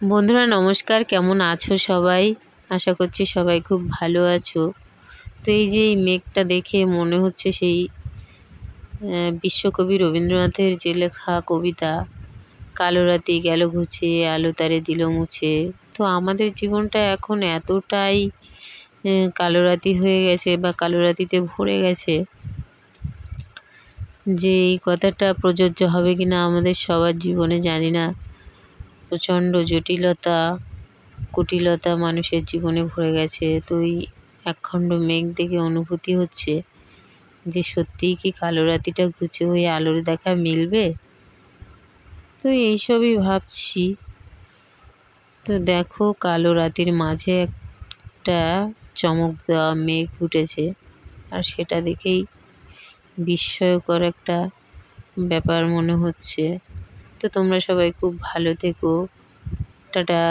বন্ধুরা নমস্কার, কেমন আছো সবাই? আশা করছি সবাই খুব ভালো আছো। তো এই যে এই মেঘটা দেখে মনে হচ্ছে সেই বিশ্বকবি রবীন্দ্রনাথের যে লেখা কবিতা, কালো রাতি গেল ঘুচে আলো তারে দিল মুছে। তো আমাদের জীবনটা এখন এতটাই কালো রাতি হয়ে গেছে বা কালো রাতিতে ভরে গেছে যে এই কথাটা প্রযোজ্য হবে কিনা আমাদের সবার জীবনে জানি না। প্রচণ্ড জটিলতা, কুটিলতা মানুষের জীবনে ভরে গেছে। তো এই একখণ্ড মেঘ দেখে অনুভূতি হচ্ছে যে সত্যিই কি কালো রাতিটা ঘুচে ওই আলোর দেখা মিলবে। তো এইসবই ভাবছি। তো দেখো, কালো রাতির মাঝে একটা চমক দেওয়া মেঘ উঠেছে, আর সেটা দেখেই বিস্ময়কর একটা ব্যাপার মনে হচ্ছে। তো তোমরা সবাই খুব ভালো থেকো। টাটা।